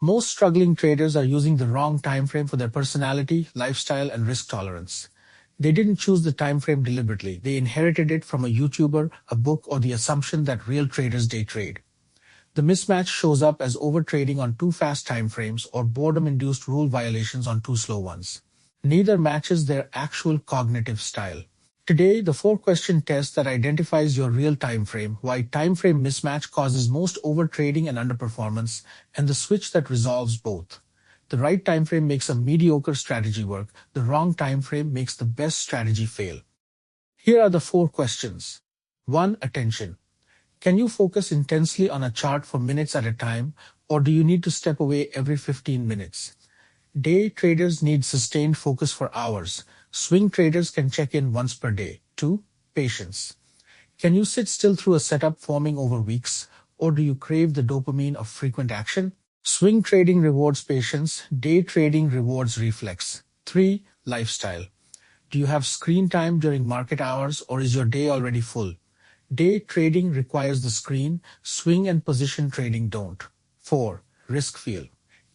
Most struggling traders are using the wrong time frame for their personality, lifestyle, and risk tolerance. They didn't choose the time frame deliberately. They inherited it from a YouTuber, a book, or the assumption that real traders day trade. The mismatch shows up as overtrading on too fast time frames or boredom-induced rule violations on too slow ones. Neither matches their actual cognitive style. Today, the four-question test that identifies your real time frame, why time frame mismatch causes most overtrading and underperformance, and the switch that resolves both. The right time frame makes a mediocre strategy work. The wrong time frame makes the best strategy fail. Here are the four questions. 1. Attention. Can you focus intensely on a chart for minutes at a time, or do you need to step away every 15 minutes? Day traders need sustained focus for hours. Swing traders can check in once per day. 2. Patience. Can you sit still through a setup forming over weeks, or do you crave the dopamine of frequent action? Swing trading rewards patience. Day trading rewards reflex. 3. Lifestyle. Do you have screen time during market hours, or is your day already full? Day trading requires the screen. Swing and position trading don't. 4. Risk feel.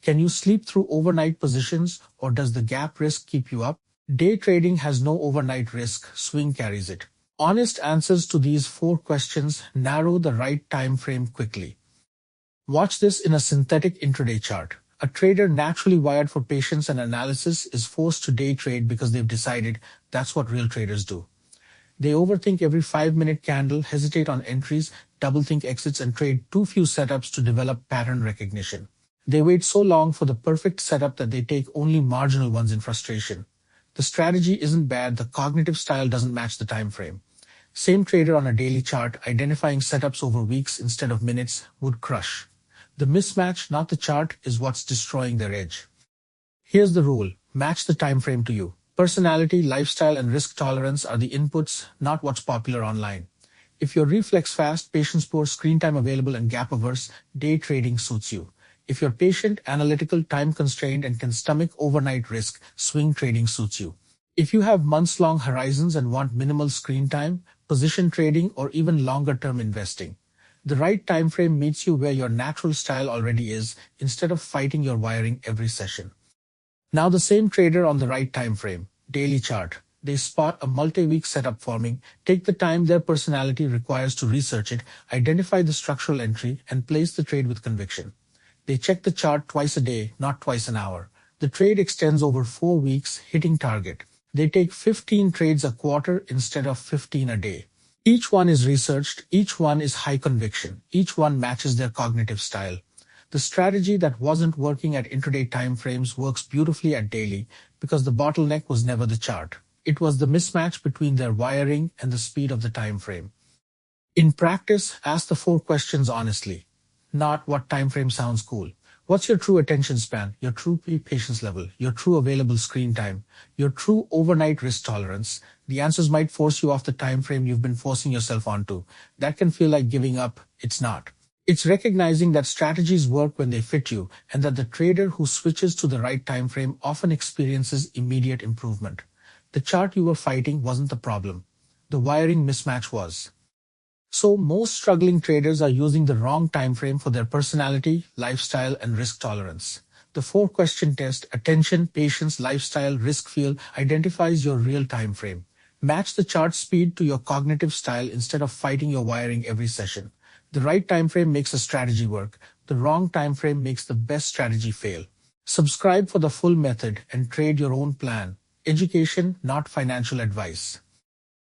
Can you sleep through overnight positions, or does the gap risk keep you up? Day trading has no overnight risk. Swing carries it. Honest answers to these four questions narrow the right time frame quickly. Watch this in a synthetic intraday chart. A trader naturally wired for patience and analysis is forced to day trade because they've decided that's what real traders do. They overthink every 5-minute candle, hesitate on entries, double-think exits, and trade too few setups to develop pattern recognition. They wait so long for the perfect setup that they take only marginal ones in frustration. The strategy isn't bad, the cognitive style doesn't match the time frame. Same trader on a daily chart, identifying setups over weeks instead of minutes, would crush. The mismatch, not the chart, is what's destroying their edge. Here's the rule. Match the time frame to you. Personality, lifestyle, and risk tolerance are the inputs, not what's popular online. If you're reflex fast, patience poor, screen time available, and gap averse, day trading suits you. If you're patient, analytical, time constrained, and can stomach overnight risk, swing trading suits you. If you have months-long horizons and want minimal screen time, position trading, or even longer-term investing. The right time frame meets you where your natural style already is, instead of fighting your wiring every session. Now the same trader on the right time frame, daily chart. They spot a multi-week setup forming, take the time their personality requires to research it, identify the structural entry, and place the trade with conviction. They check the chart twice a day, not twice an hour. The trade extends over 4 weeks, hitting target. They take 15 trades a quarter instead of 15 a day. Each one is researched, each one is high conviction, each one matches their cognitive style. The strategy that wasn't working at intraday timeframes works beautifully at daily because the bottleneck was never the chart. It was the mismatch between their wiring and the speed of the time frame. In practice, ask the four questions honestly. Not what time frame sounds cool. What's your true attention span, your true patience level, your true available screen time, your true overnight risk tolerance? The answers might force you off the time frame you've been forcing yourself onto. That can feel like giving up. It's not. It's recognizing that strategies work when they fit you, and that the trader who switches to the right time frame often experiences immediate improvement. The chart you were fighting wasn't the problem. The wiring mismatch was. So most struggling traders are using the wrong time frame for their personality, lifestyle, and risk tolerance. The four-question test, attention, patience, lifestyle, risk feel, identifies your real time frame. Match the chart speed to your cognitive style instead of fighting your wiring every session. The right time frame makes a strategy work. The wrong time frame makes the best strategy fail. Subscribe for the full method and trade your own plan. Education, not financial advice.